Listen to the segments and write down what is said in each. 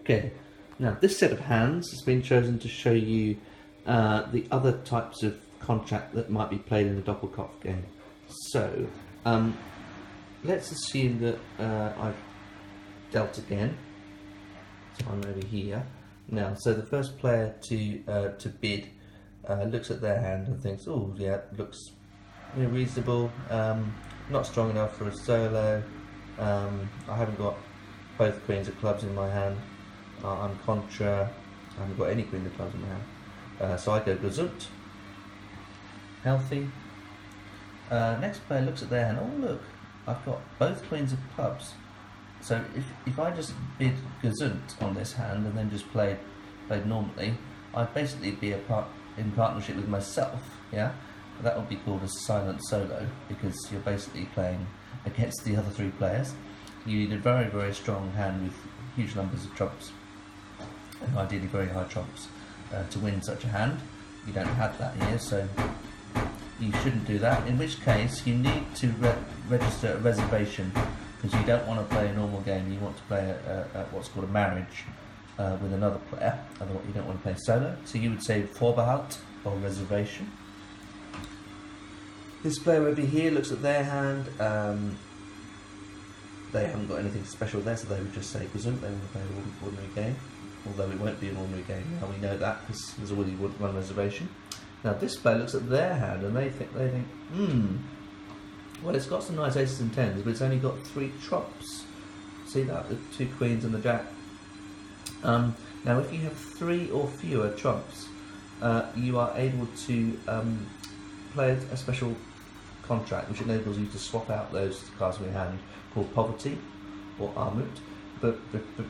Okay, now this set of hands has been chosen to show you the other types of contract that might be played in the Doppelkopf game. So, let's assume that I've dealt again. So I'm over here. Now, so the first player to bid looks at their hand and thinks, oh yeah, looks reasonable, not strong enough for a solo, I haven't got both queens of clubs in my hand, I'm contra, I haven't got any queen of clubs in my hand, so I go gesund, healthy. Next player looks at their hand, oh look, I've got both queens of clubs, so if I just bid gesund on this hand and then just played normally, I'd basically be in partnership with myself, yeah? That would be called a silent solo, because you're basically playing against the other three players. You need a very, very strong hand with huge numbers of trumps, and ideally very high trumps, to win such a hand. You don't have that here, so you shouldn't do that, in which case you need to register a reservation, because you don't want to play a normal game, you want to play what's called a marriage with another player, otherwise you don't want to play solo. So you would say Vorbehalt or reservation. This player over here looks at their hand, they haven't got anything special there, so they would just say gesund, they want to play an ordinary game, although it won't be an ordinary game now, we know that, because there's already one reservation. Now this player looks at their hand and they think, well, it's got some nice aces and tens, but it's only got 3 trumps. See that, the 2 queens and the jack. Now if you have 3 or fewer trumps, you are able to play a special contract which enables you to swap out those cards in your hand, called poverty or Armut. But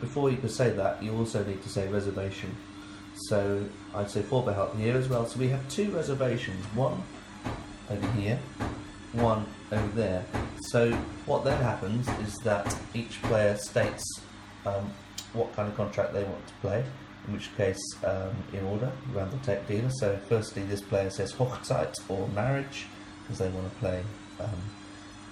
before you can say that, you also need to say reservation. So I'd say Vorbehalt here as well. So we have 2 reservations, one over here, one over there. So what then happens is that each player states what kind of contract they want to play, in which case in order around the tech dealer. So firstly this player says Hochzeit or marriage, because they want to play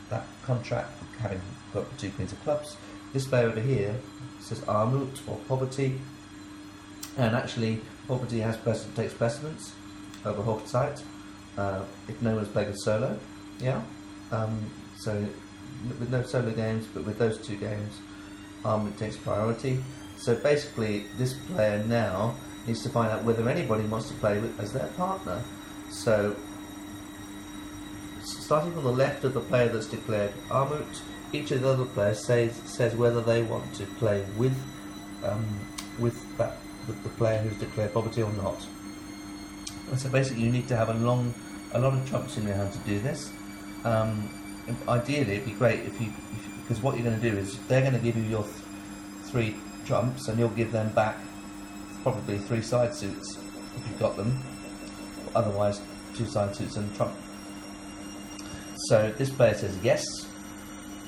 that contract, having got the 2 queens of clubs. This player over here says Armut or poverty, and actually poverty takes precedence over Hochzeit if no one's played a solo, yeah. So with no solo games, but with those 2 games, Armut takes priority. So basically this player now needs to find out whether anybody wants to play with as their partner. So starting on the left of the player that's declared Armut, each of the other players says whether they want to play with the player who's declared poverty or not. And so basically you need to have a lot of trumps in your hand to do this. Ideally it'd be great because what you're going to do is they're going to give you your 3 trumps and you'll give them back probably 3 side suits if you've got them, otherwise 2 side suits and a trump. So this player says yes,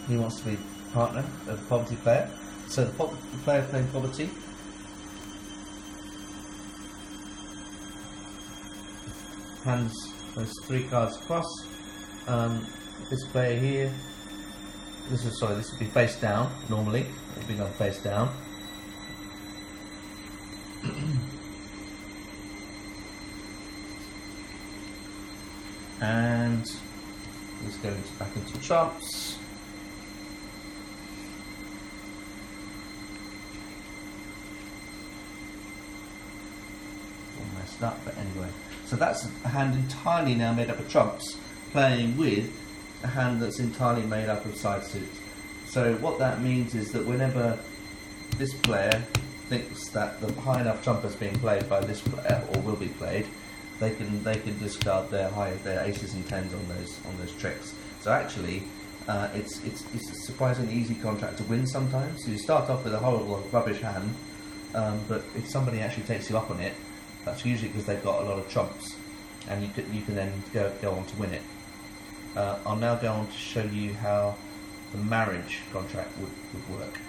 he wants to be partner of the poverty player. So the player playing poverty hands those 3 cards across. This player here, this would be face down normally, it would be done face down. And he's going back into trumps. All messed up, but anyway. So that's a hand entirely now made up of trumps, playing with a hand that's entirely made up of side suits. So what that means is that whenever this player thinks that the high enough trump is being played by this player, or will be played, they can discard their aces and tens on those tricks. So actually, it's a surprisingly easy contract to win sometimes. So you start off with a horrible rubbish hand, but if somebody actually takes you up on it, that's usually because they've got a lot of trumps, and you can then go on to win it. I'll now go on to show you how the marriage contract would work.